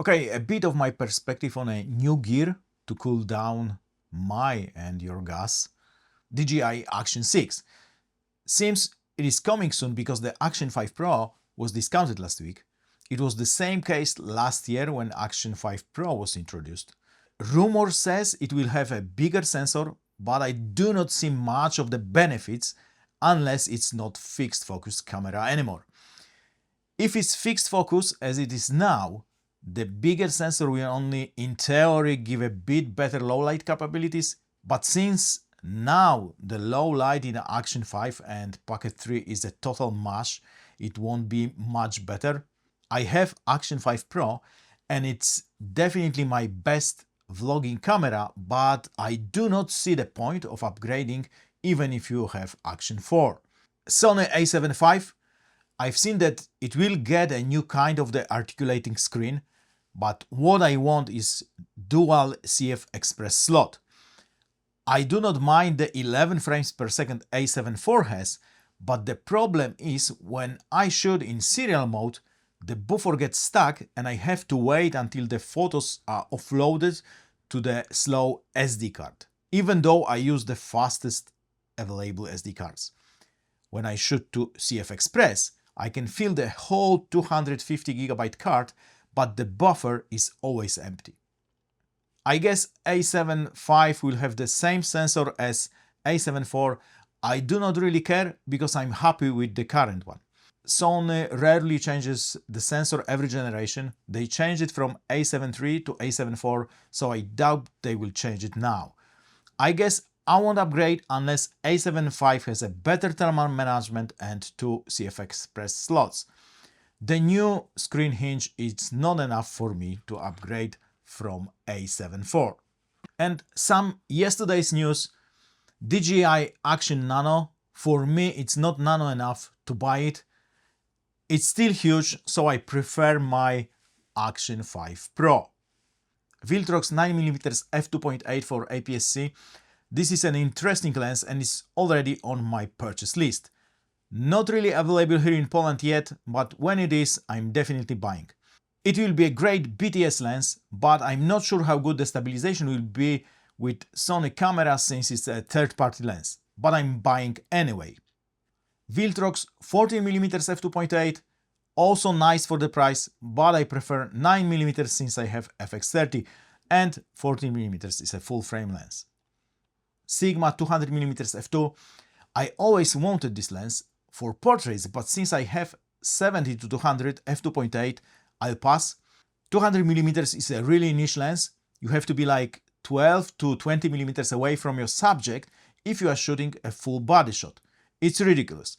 Okay, a bit of my perspective on a new gear to cool down my and your gas, DJI Action 6. Seems it is coming soon because the Action 5 Pro was discounted last week. It was the same case last year when Action 5 Pro was introduced. Rumor says it will have a bigger sensor, but I do not see much of the benefits unless it's not fixed focus camera anymore. If it's fixed focus as it is now, the bigger sensor will only in theory give a bit better low light capabilities, but since now the low light in the Action 5 and Pocket 3 is a total mash, it won't be much better. I have Action 5 Pro and it's definitely my best vlogging camera, but I do not see the point of upgrading even if you have Action 4. Sony A7V, I've seen that it will get a new kind of the articulating screen, but what I want is dual CFexpress slot. I do not mind the 11 frames per second A7 IV has, but the problem is when I shoot in serial mode, the buffer gets stuck and I have to wait until the photos are offloaded to the slow SD card, even though I use the fastest available SD cards. When I shoot to CFexpress, I can fill the whole 250GB card, but the buffer is always empty. I guess A7V will have the same sensor as A7 IV. I do not really care because I'm happy with the current one. Sony rarely changes the sensor every generation. They changed it from A7 III to A7 IV, so I doubt they will change it now. I guess I won't upgrade unless A7V has a better thermal management and 2 CFexpress slots. The new screen hinge is not enough for me to upgrade from A7 IV. And some yesterday's news, DJI Action Nano, for me it's not nano enough to buy it. It's still huge, so I prefer my Action 5 Pro. Viltrox 9mm f2.8 for APS-C. This is an interesting lens and is already on my purchase list. Not really available here in Poland yet, but when it is, I'm definitely buying. It will be a great BTS lens, but I'm not sure how good the stabilization will be with Sony cameras since it's a third-party lens, but I'm buying anyway. Viltrox 14mm f2.8, also nice for the price, but I prefer 9mm since I have FX30 and 14mm is a full-frame lens. Sigma 200mm f2, I always wanted this lens for portraits, but since I have 70-200 f2.8, I'll pass. 200mm is a really niche lens. You have to be like 12-20mm away from your subject if you are shooting a full body shot. It's ridiculous.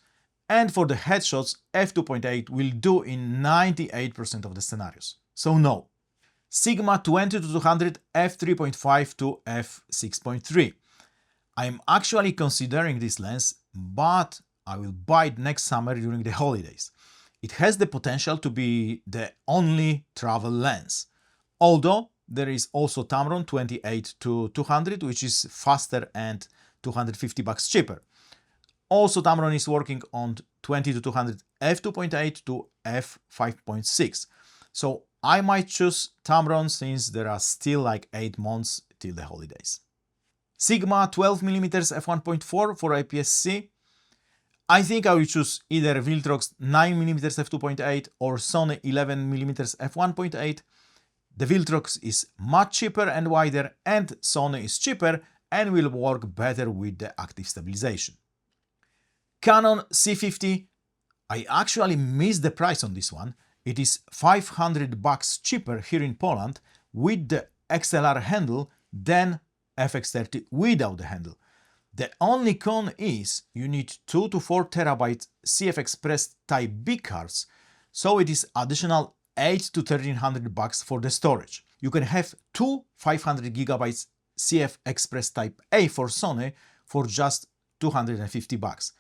And for the headshots, f2.8 will do in 98% of the scenarios. So no. Sigma 20-200 f3.5 to f6.3. I'm actually considering this lens, but I will buy it next summer during the holidays. It has the potential to be the only travel lens. Although there is also Tamron 28-200, which is faster and $250 cheaper. Also Tamron is working on 20-200 f2.8 to f5.6. So I might choose Tamron since there are still like 8 months till the holidays. Sigma 12mm f1.4 for APS-C. I think I will choose either Viltrox 9mm f2.8 or Sony 11mm f1.8. The Viltrox is much cheaper and wider, and Sony is cheaper and will work better with the active stabilization. Canon C50. I actually missed the price on this one. It is $500 cheaper here in Poland with the XLR handle than FX30 without the handle. The only con is you need 2 to 4 TB CFexpress Type B cards, so it is additional $800 to $1,300 for the storage. You can have 2 500GB CFexpress Type A for Sony for just $250,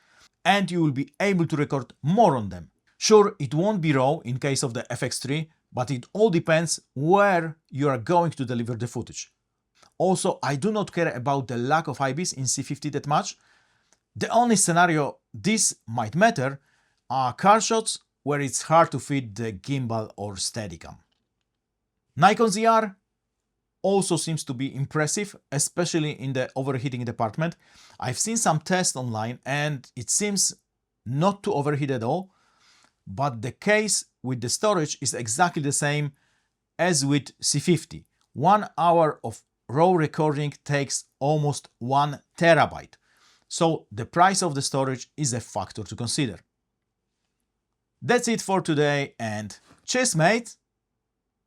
and you will be able to record more on them. Sure, it won't be RAW in case of the FX3, but it all depends where you are going to deliver the footage. Also, I do not care about the lack of IBIS in C50 that much. The only scenario this might matter are car shots where it's hard to fit the gimbal or Steadicam. Nikon ZR also seems to be impressive, especially in the overheating department. I've seen some tests online and it seems not to overheat at all, but the case with the storage is exactly the same as with C50. 1 hour of raw recording takes almost 1 terabyte. So the price of the storage is a factor to consider. That's it for today and cheers, mate!